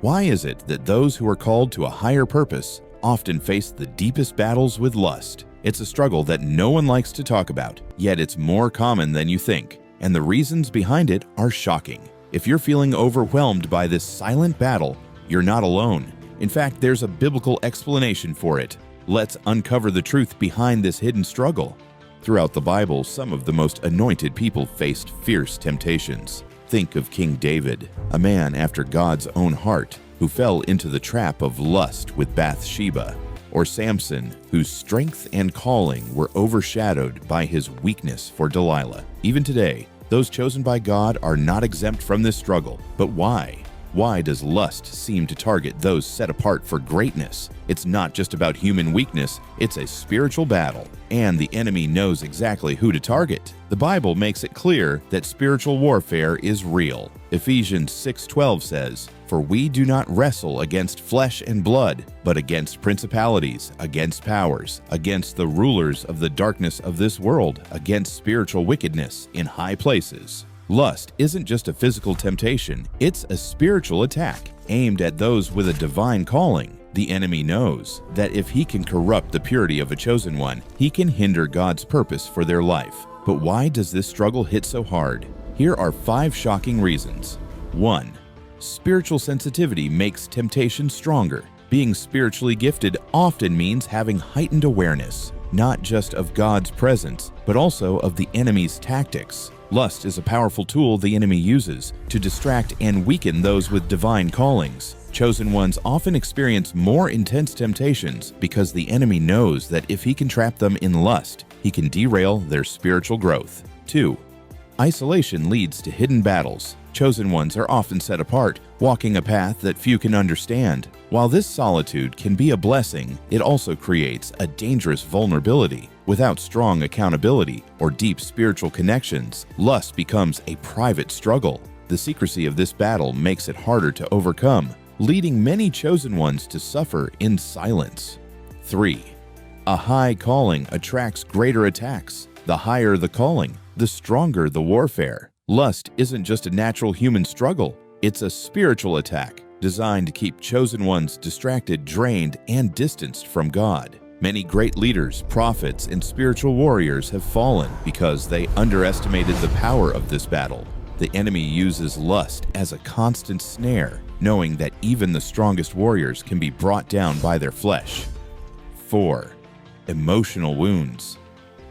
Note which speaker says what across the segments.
Speaker 1: Why is it that those who are called to a higher purpose often face the deepest battles with lust? It's a struggle that no one likes to talk about, yet it's more common than you think, and the reasons behind it are shocking. If you're feeling overwhelmed by this silent battle, you're not alone. In fact, there's a biblical explanation for it. Let's uncover the truth behind this hidden struggle. Throughout the Bible, some of the most anointed people faced fierce temptations. Think of King David, a man after God's own heart, who fell into the trap of lust with Bathsheba, or Samson, whose strength and calling were overshadowed by his weakness for Delilah. Even today, those chosen by God are not exempt from this struggle. But why? Why does lust seem to target those set apart for greatness? It's not just about human weakness, it's a spiritual battle, and the enemy knows exactly who to target. The Bible makes it clear that spiritual warfare is real. Ephesians 6:12 says, "For we do not wrestle against flesh and blood, but against principalities, against powers, against the rulers of the darkness of this world, against spiritual wickedness in high places." Lust isn't just a physical temptation, it's a spiritual attack aimed at those with a divine calling. The enemy knows that if he can corrupt the purity of a chosen one, he can hinder God's purpose for their life. But why does this struggle hit so hard? Here are 5 shocking reasons. 1. Spiritual sensitivity makes temptation stronger. Being spiritually gifted often means having heightened awareness, not just of God's presence, but also of the enemy's tactics. Lust is a powerful tool the enemy uses to distract and weaken those with divine callings. Chosen ones often experience more intense temptations because the enemy knows that if he can trap them in lust, he can derail their spiritual growth. 2. Isolation leads to hidden battles. Chosen ones are often set apart, walking a path that few can understand. While this solitude can be a blessing, it also creates a dangerous vulnerability. Without strong accountability or deep spiritual connections, lust becomes a private struggle. The secrecy of this battle makes it harder to overcome, leading many chosen ones to suffer in silence. 3. A high calling attracts greater attacks. The higher the calling, the stronger the warfare. Lust isn't just a natural human struggle, it's a spiritual attack designed to keep chosen ones distracted, drained, and distanced from God. Many great leaders, prophets, and spiritual warriors have fallen because they underestimated the power of this battle. The enemy uses lust as a constant snare, knowing that even the strongest warriors can be brought down by their flesh. 4. Emotional wounds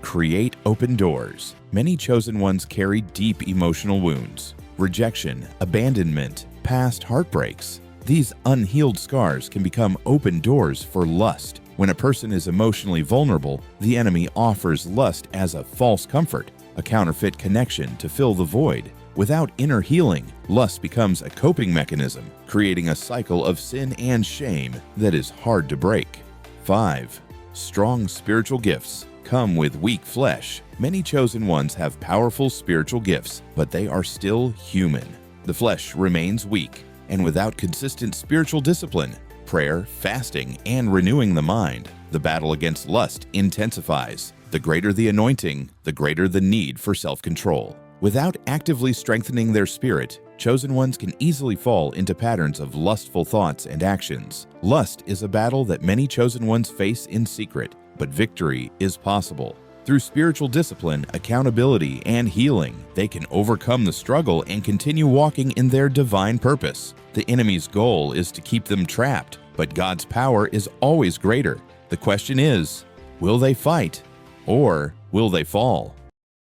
Speaker 1: create open doors. Many chosen ones carry deep emotional wounds: rejection, abandonment, past heartbreaks. These unhealed scars can become open doors for lust. When a person is emotionally vulnerable, the enemy offers lust as a false comfort, a counterfeit connection to fill the void. Without inner healing, lust becomes a coping mechanism, creating a cycle of sin and shame that is hard to break. 5. Strong spiritual gifts come with weak flesh. Many chosen ones have powerful spiritual gifts, but they are still human. The flesh remains weak, and without consistent spiritual discipline, prayer, fasting, and renewing the mind, the battle against lust intensifies. The greater the anointing, the greater the need for self-control. Without actively strengthening their spirit, chosen ones can easily fall into patterns of lustful thoughts and actions. Lust is a battle that many chosen ones face in secret, but victory is possible. Through spiritual discipline, accountability, and healing, they can overcome the struggle and continue walking in their divine purpose. The enemy's goal is to keep them trapped, but God's power is always greater. The question is, will they fight or will they fall?